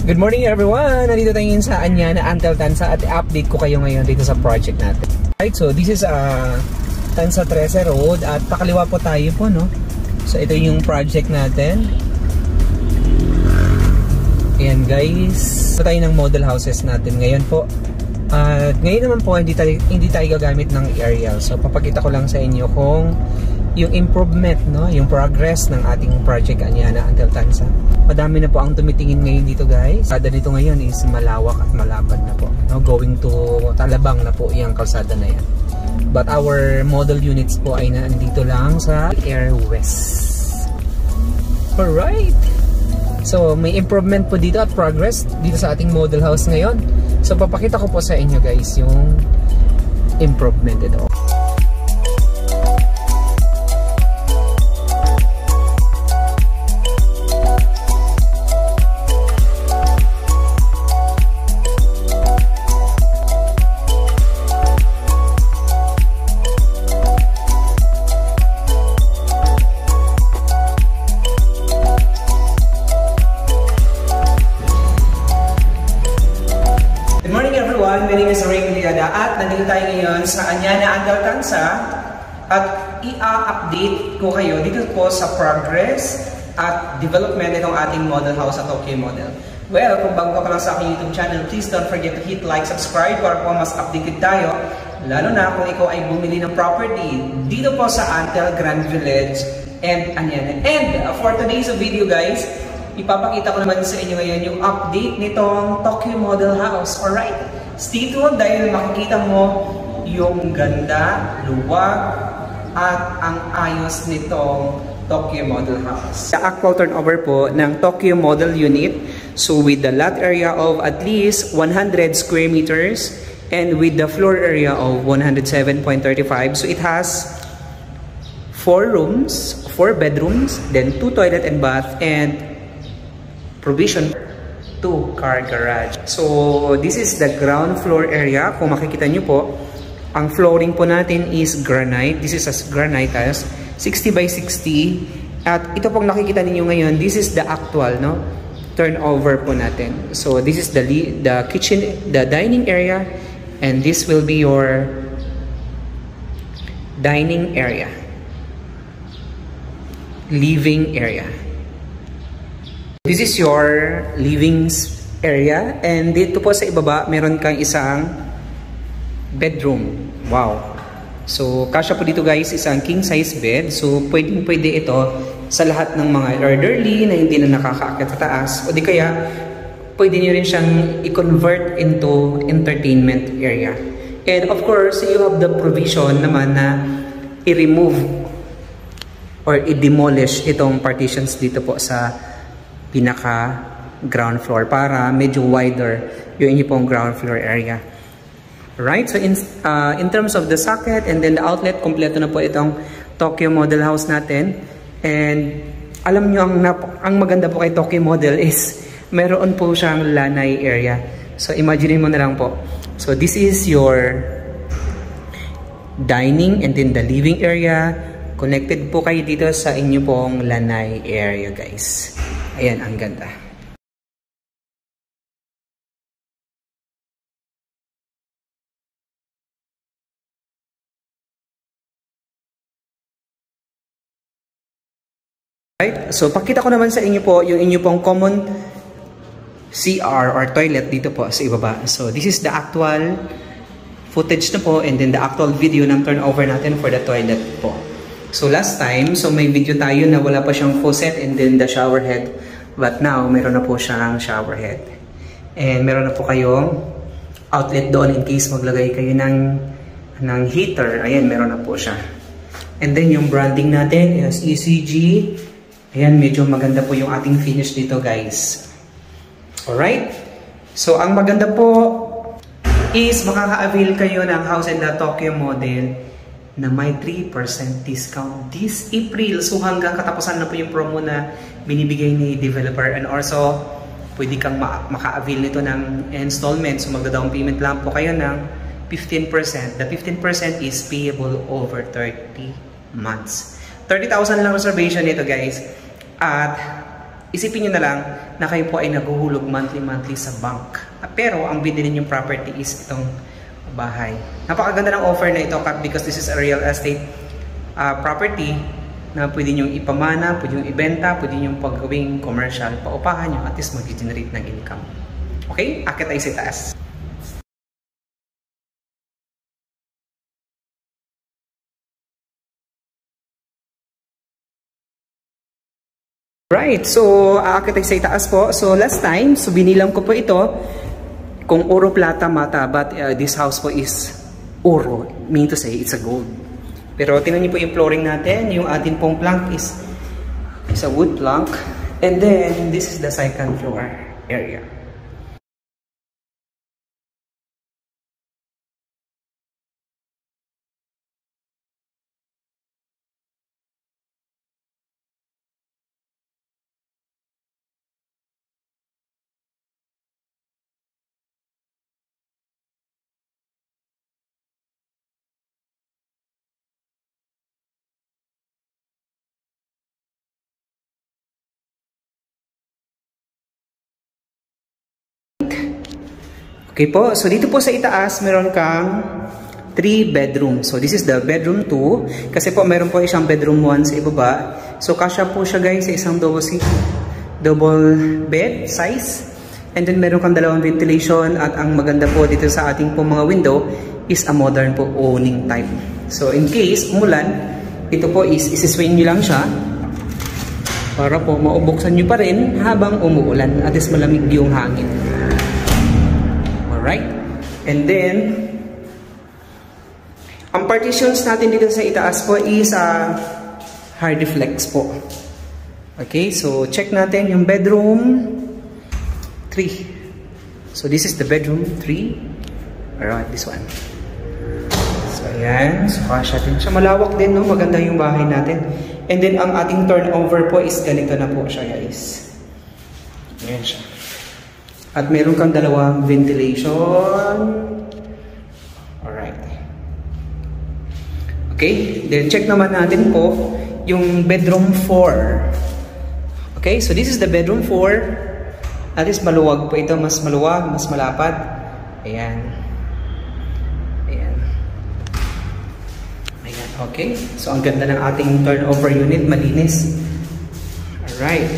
Good morning everyone! Nandito tayo ngayon sa Anyana Antel Tanza at i-update ko kayo ngayon dito sa project natin. Right, so this is Tanza 13 Road at pakaliwa po tayo po, no? So ito yung project natin. Ayan guys, ito tayo ng model houses natin ngayon po. At ngayon naman po hindi tayo gagamit ng aerial. So papakita ko lang sa inyo kung yung improvement, no, yung progress ng ating project Anyana Antel Tanza. Madami na po ang tumitingin ngayon dito guys. Kalsada nito ngayon is malawak at malapad na po, no? Going to Talabang na po yung kalsada na yan. But our model units po ay nandito lang sa Air West. Alright! So may improvement po dito at progress dito sa ating model house ngayon. So papakita ko po sa inyo guys yung improvement ito. My name is Ray Miliada at nandito tayo ngayon sa Anyana Antel Tanza at i-update ko kayo dito po sa progress at development itong ating model house at Tokyo model. Well, kung bago ka pa lang sa aking YouTube channel, please don't forget to hit like, subscribe para po mas updated tayo, lalo na kung ikaw ay bumili ng property dito po sa Antel Grand Village and Anyana. And for today's video guys, ipapakita ko naman sa inyo ngayon yung update nitong Tokyo model house. Alright? Stay tuned dahil makikita mo yung ganda, luwag, at ang ayos nitong Tokyo model house. The actual turnover po ng Tokyo model unit, so with the lot area of at least 100 square meters and with the floor area of 107.35, so it has 4 rooms, 4 bedrooms, then 2 toilet and bath, and provision 2 car garage. So this is the ground floor area. Kung makikita nyo po, ang flooring po natin is granite. This is a granite tiles, 60 by 60. At ito pong nakikita ninyo ngayon, this is the actual, no, turnover po natin. So this is the kitchen, the dining area, and this will be your dining area, living area. This is your living area, and dito po sa ibaba meron kang isang bedroom. Wow! So kasya po dito guys isang king size bed. So pwede ito sa lahat ng mga elderly na hindi na nakakaakyat sa taas, o di kaya pwede niyo rin siyang i-convert into entertainment area. And of course you have the provision naman na i-remove or i-demolish itong partitions dito po sa pinaka ground floor para medyo wider yung inyo pong ground floor area. Right? So in terms of the socket and then the outlet, kompleto na po itong Tokyo model house natin. And alam nyo, ang maganda po kay Tokyo model is meron po siyang lanay area. So imagine mo na lang po. So this is your dining and then the living area. Connected po kayo dito sa inyo pong lanay area guys. Ayan, ang ganda. Right? So, pakita ko naman sa inyo po yung inyo pong common CR or toilet dito po sa ibaba. So, this is the actual footage na po and then the actual video ng turnover natin for the toilet po. So last time, so may video tayo na wala pa siyang faucet and then the shower head. But now, meron na po siyang shower head. And meron na po kayong outlet doon in case maglagay kayo ng heater. Ayan, meron na po siya. And then yung branding natin is ECG. Ayan, medyo maganda po yung ating finish dito guys. Alright? So ang maganda po is makaka-avail kayo ng House and the Tokyo model na may 3% discount this April. So hanggang katapusan na po yung promo na binibigay ni developer, and also pwede kang maka-avail nito ng installment. So magda-down payment lang po kayo ng 15%. The 15% is payable over 30 months. 30,000 lang reservation nito guys. At isipin nyo na lang na kayo po ay naguhulog monthly sa bank. Pero ang binili nyong property is itong bahay. Napakaganda ng offer na ito because this is a real estate property na pwede nyong ipamana, pwede nyong ibenta, pwede nyong paggawing commercial, paupahan nyo, at least mag-generate ng income. Okay? Akit tayo sa taas. Right, so aakit tayo sa itaas po. So last time, so binilang ko po ito kung oro, plata, mata, but this house po is oro, meaning to say it's a gold. Pero tingnan niyo po yung flooring natin, yung atin pong plank is a wood plank, and then this is the second floor area. Okay po, so dito po sa itaas, meron kang 3 bedroom. So this is the bedroom 2. Kasi po meron po isang bedroom 1 sa ibaba. So kasya po siya guys sa isang double bed size. And then meron kang dalawang ventilation. At ang maganda po dito sa ating po mga window is a modern po awning type. So in case umulan, ito po is isi-swing nyo lang siya para po maubuksan nyo pa rin habang umuulan. At least malamig yung hangin. Right? And then, ang partitions natin dito sa itaas po is hardy flex po. Okay, so check natin yung bedroom 3. So this is the bedroom 3. Alright, this one. So ayan, so kasya din siya. Malawak din, no? Maganda yung bahay natin. And then, ang ating turnover po is ganito na po siya, guys. Ayan siya. At meron kang dalawang ventilation. Alright. Okay, then check naman natin po yung bedroom 4. Okay, so this is the bedroom 4. At least maluwag po ito, mas maluwag, mas malapad. Ayan. Ayan. Ayan, okay. So ang ganda ng ating turnover unit, malinis. Alright.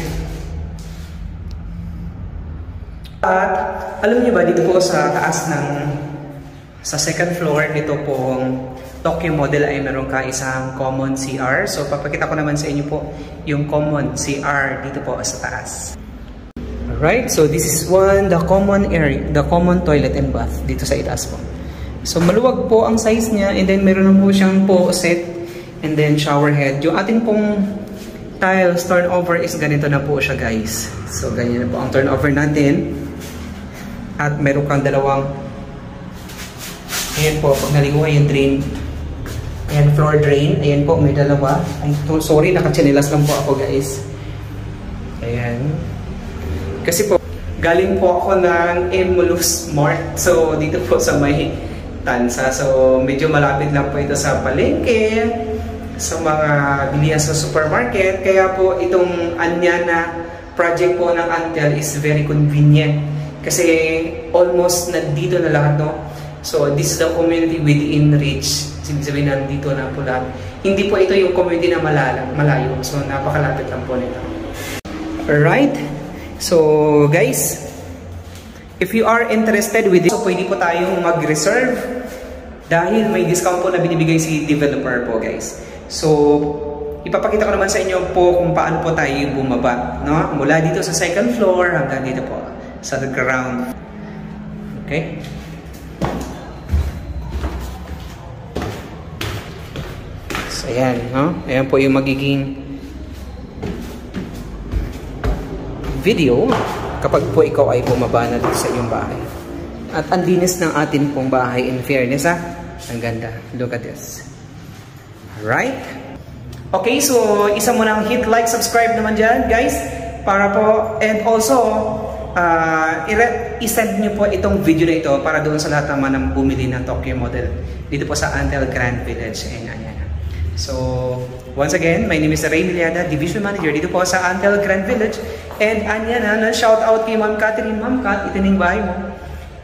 At alam niyo ba dito po sa taas sa second floor nito pong Tokyo model ay meron ka isang common CR. So papakita ko naman sa inyo po yung common CR dito po sa taas. Alright, so this is the common area, the common toilet and bath dito sa itaas po. So maluwag po ang size niya, and then meron na po siyang set and then shower head. Yung ating pong tiles turnover is ganito na po siya guys. So ganyan na po ang turnover natin. At meron kang dalawang, ayan po, pag naligo yung drain, ayan, floor drain, ayan po, may dalawa. Ay, sorry, nakachinelas lang po ako guys. Ayan. Kasi po, galing po ako ng Emulus Mart. So, dito po sa may Tansa. So, medyo malapit lang po ito sa palengke, sa mga bilihan sa supermarket. Kaya po, itong Anyana project po ng Antel is very convenient. Kasi almost nandito na lahat, no? So, this is the community within reach. Sabihin nandito na po lahat. Hindi po ito yung community na malayo. So, napakalapit lang po nito. Alright. So, guys, if you are interested with this, so pwede po tayong mag-reserve dahil may discount po na binibigay si developer po, guys. So, ipapakita ko naman sa inyo po kung paano po tayo bumaba, no? Mula dito sa second floor hanggang dito po sa ground. Okay? So, ayan, no? Ayan po yung magiging video kapag po ikaw ay bumaba na dito sa iyong bahay. At ang linis ng atin pong bahay, in fairness, ha? Ang ganda. Look at this. Alright? Okay, so isa mo nang hit like, subscribe naman dyan, guys. Para po, and also, i-send nyo po itong video na ito para doon sa lahat naman ng bumili ng Tokyo model dito po sa Antel Grand Village. Ayan. So, once again, my name is Ray Miliada, Division Manager dito po sa Antel Grand Village. And anya na, shout out kay Ma'am Catherine. Ma'am Cat, ito na yung bahay mo.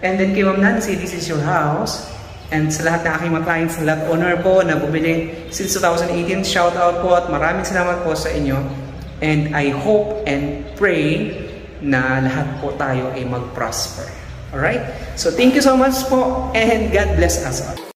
And then kay Ma'am Nancy, this is your house. And sa lahat ng aking mga clients, sa lahat owner po na bumili since 2018, shout out po at maraming salamat po sa inyo. And I hope and pray na lahat po tayo ay mag-prosper. Alright? So thank you so much po and God bless us all.